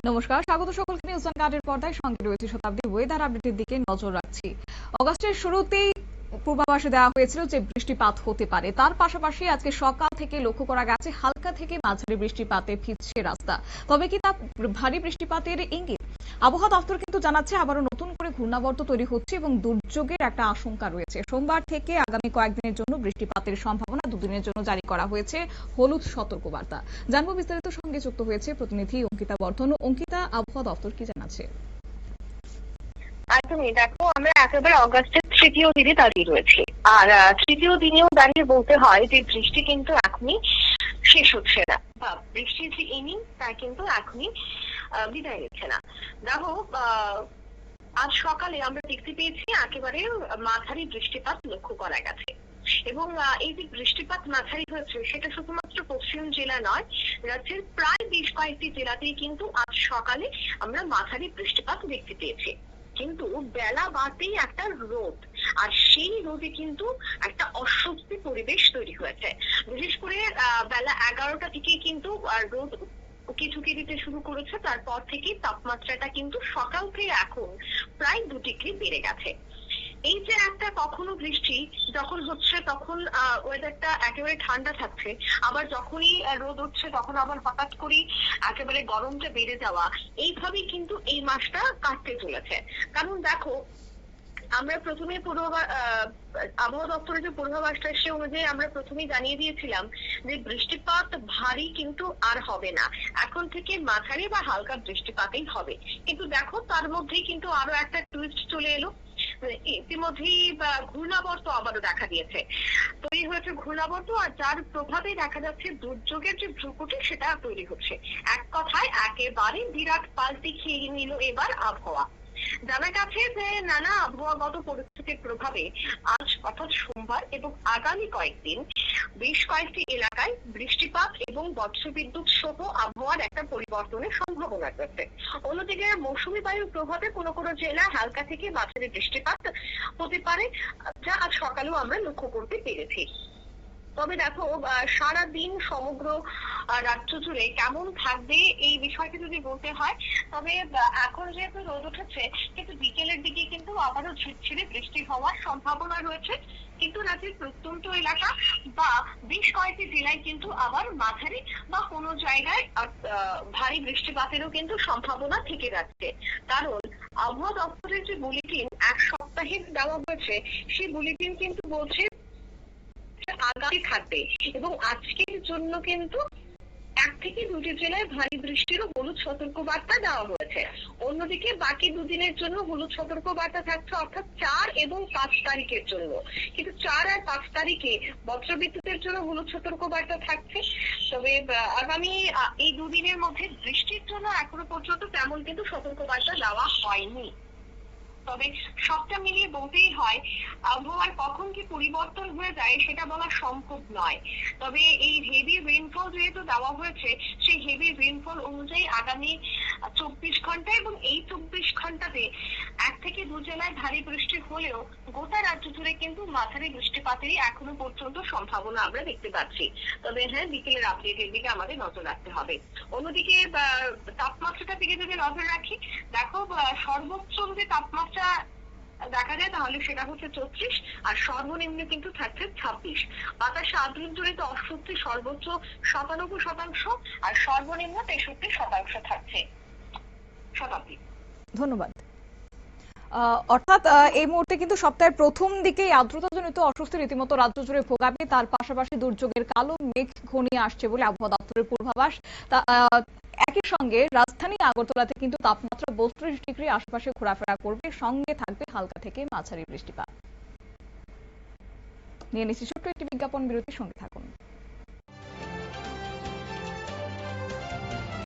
নমস্কার, স্বাগত সকলকে নিউজ অন কার্ডের পর্দায়। সঙ্গে রয়েছে শতাব্দী। ওয়েদার আপডেটের দিকে নজর রাখছি। অগাস্টের শুরুতেই পূর্বাভাসে দেওয়া হয়েছিল যে বৃষ্টিপাত হতে পারে। তার পাশাপাশি আজকে সকাল থেকে লক্ষ্য করা গেছে হালকা থেকে মাঝারি বৃষ্টিপাতে ভিজছে রাস্তা। তবে কি তা ভারী বৃষ্টিপাতের ইঙ্গিত? আবহাওয়া দপ্তর কিন্তু জানাচ্ছে আবারও নতুন করে ঘূর্ণাবর্ত তৈরি হচ্ছে এবং দুর্যোগের একটা আশঙ্কা রয়েছে। সোমবার থেকে আগামী কয়েকদিনের জন্য বৃষ্টিপাতের সম্ভাবনা, দুদিনের জন্য জারি করা হয়েছে হলুদ সতর্কবার্তা। জানবো বিস্তারিত। সঙ্গে যুক্ত হয়েছে প্রতিনিধি অঙ্কিতা বর্ধন। অঙ্কিতা, আবহাওয়া দপ্তর কি জানাচ্ছে? একদমই, দেখো আমরা একেবারে অগাস্টের তৃতীয় দিনে দাঁড়িয়ে রয়েছি। আর তৃতীয় দিনেও দাঁড়িয়ে বলতে হয় যে বৃষ্টি কিন্তু এখনই শেষ হচ্ছে না, বা বৃষ্টির যে ইনিংস তা কিন্তু এখনই বিদায় নিচ্ছে না। দেখো, আজ সকালে আমরা দেখতে পেয়েছি একেবারে মাঝারি বৃষ্টিপাত লক্ষ্য করা গেছে। এবং এই যে বৃষ্টিপাত মাঝারি হয়েছে সেটা শুধুমাত্র পশ্চিম জেলা নয়, রাজ্যের প্রায় বেশ কয়েকটি জেলাতেই কিন্তু আজ সকালে আমরা মাঝারি বৃষ্টিপাত দেখতে পেয়েছি। কিন্তু বেলা বাড়তেই একটা রোদ, আর সেই রোদে কিন্তু একটা অস্বস্তি পরিবেশ তৈরি হয়েছে। বিশেষ করে বেলা 11টা থেকে কিন্তু রোদ উকি ঝুঁকি দিতে শুরু করেছে। তারপর থেকে তাপমাত্রাটা কিন্তু সকাল থেকে এখন প্রায় 2 ডিগ্রি বেড়ে গেছে। এই যে একটা কখনো বৃষ্টি যখন হচ্ছে তখন ওয়েদারটা একেবারে ঠান্ডা থাকছে, আবার যখনই রোদ উঠছে তখন আবার হঠাৎ করেই একেবারে গরমটা বেড়ে যাওয়া, এইভাবেই কিন্তু এই মাসটা কাটতে চলেছে। কারণ দেখো, আমরা প্রথমে আবহাওয়া দপ্তরের যে পূর্বাভাসটা সে অনুযায়ী আমরা প্রথমেই জানিয়ে দিয়েছিলাম যে বৃষ্টিপাত ভারী কিন্তু আর হবে না, এখন থেকে মাঝারি বা হালকা বৃষ্টিপাতই হবে। কিন্তু দেখো, তার মধ্যেই কিন্তু আরো একটা টুইস্ট চলে এলো। ইতিমধ্যেই ঘূর্ণাবর্ত আবারও দেখা দিয়েছে, তৈরি হয়েছে ঘূর্ণাবর্ত, আর যার প্রভাবে দেখা যাচ্ছে দুর্যোগের যে ভ্রুকুটি সেটা তৈরি হচ্ছে। এক কথায় একেবারে বিরাট পাল্টি খেয়ে নিল এবার আবহাওয়া। জানা গেছে যে নানা আবহাওয়াগত পরিস্থিতির প্রভাবে আজ অর্থাৎ সোমবার এবং আগামী কয়েকদিন বেশ কয়েকটি এলাকায় বৃষ্টিপাত এবং বজ্রবিদ্যুৎ সহ আবহাওয়ার একটা পরিবর্তনের সম্ভাবনা রয়েছে। অন্যদিকে মৌসুমী বায়ুর প্রভাবে কোনো কোনো জেলায় হালকা থেকে মাঝারি বৃষ্টিপাত হতে পারে, যা আজ সকালেও আমরা লক্ষ্য করতে পেরেছি। তবে দেখো, সারাদিন সমগ্র রাজ্য জুড়ে কেমন থাকবে এই বিষয়টি যদি বলতে হয়, তবে এখন যেহেতু রোদ উঠেছে, কিন্তু বিকেলের দিকে কিন্তু আবারও ঝিরঝিরে বৃষ্টি হওয়ার সম্ভাবনা রয়েছে। কিন্তু রাজ্যের প্রত্যন্ত এলাকা বা বেশ কয়েকটি জেলায় কিন্তু আবার মাঝারি বা কোনো জায়গায় ভারী বৃষ্টিপাতেরও কিন্তু সম্ভাবনা থেকে যাচ্ছে। কারণ আবহাওয়া দপ্তরের যে বুলেটিন এক সপ্তাহের দেওয়া হয়েছে, সেই বুলেটিন কিন্তু বলছে আগামী থাকবে, এবং আজকের জন্য কিন্তু 1 থেকে 2টি জেলায় ভারী বৃষ্টিরও হলুদ সতর্কবার্তা দেওয়া হয়েছে। অন্যদিকে বাকি দুদিনের জন্য হলুদ সতর্কবার্তা থাকছে, অর্থাৎ 4 এবং 5 তারিখের জন্য। কিন্তু 4 আর 5 তারিখে বজ্রবিদ্যুতের জন্য হলুদ সতর্কবার্তা থাকছে। তবে আগামী এই দুদিনের মধ্যে বৃষ্টির জন্য এখনো পর্যন্ত তেমন কিন্তু সতর্কবার্তা দেওয়া হয়নি। তবে সবটা মিলিয়ে বলতেই হয়, আবহাওয়ার কখন কি পরিবর্তন হয়ে যায় সেটা বলা সম্ভব নয়। তবে এই হেভি রেইনফল যেহেতু দেওয়া হয়েছে, সেই হেভি রেইনফল অনুযায়ী আগামী 24 ঘন্টা এবং এই 24 ঘন্টাতে 1 থেকে 2 জেলায় ভারী বৃষ্টি হলেও গোটা রাজ্য জুড়ে কিন্তু মাঝারি বৃষ্টিপাতেরই এখনো পর্যন্ত সম্ভাবনা আমরা দেখতে পাচ্ছি। তবে হ্যাঁ, বিকেলের আপডেটের দিকে আমাদের নজর রাখতে হবে। অন্যদিকে তাপমাত্রাটার দিকে যদি নজর রাখি, দেখো সর্বোচ্চ যে তাপমাত্রা দেখা যায় তাহলে সেটা হচ্ছে 34, আর সর্বনিম্ন কিন্তু থাকছে 26। বাতাসে আর্দ্রজনিত অস্বস্তি সর্বোচ্চ 97%, আর সর্বনিম্ন 63% থাকছে। শতাব্দী। ধন্যবাদ। অর্থাৎ এই মুহূর্তে কিন্তু সপ্তাহের প্রথম দিকেই আর্দ্রতাজনিত অস্বস্তি রীতিমতো রাজ্য জুড়ে ভোগাবে। তার পাশাপাশি দুর্যোগের কালো মেঘ ঘনিয়ে আসছে বলে আবহাওয়া দপ্তরের পূর্বাভাস। একই সঙ্গে রাজধানী আগরতলাতে কিন্তু তাপমাত্রা 32 ডিগ্রি আশপাশে ঘোরাফেরা করবে, সঙ্গে থাকবে হালকা থেকে মাঝারি বৃষ্টিপাত। নিয়ে নিচ্ছি ছোট্ট একটি বিজ্ঞাপন বিরতির সঙ্গে থাকবে।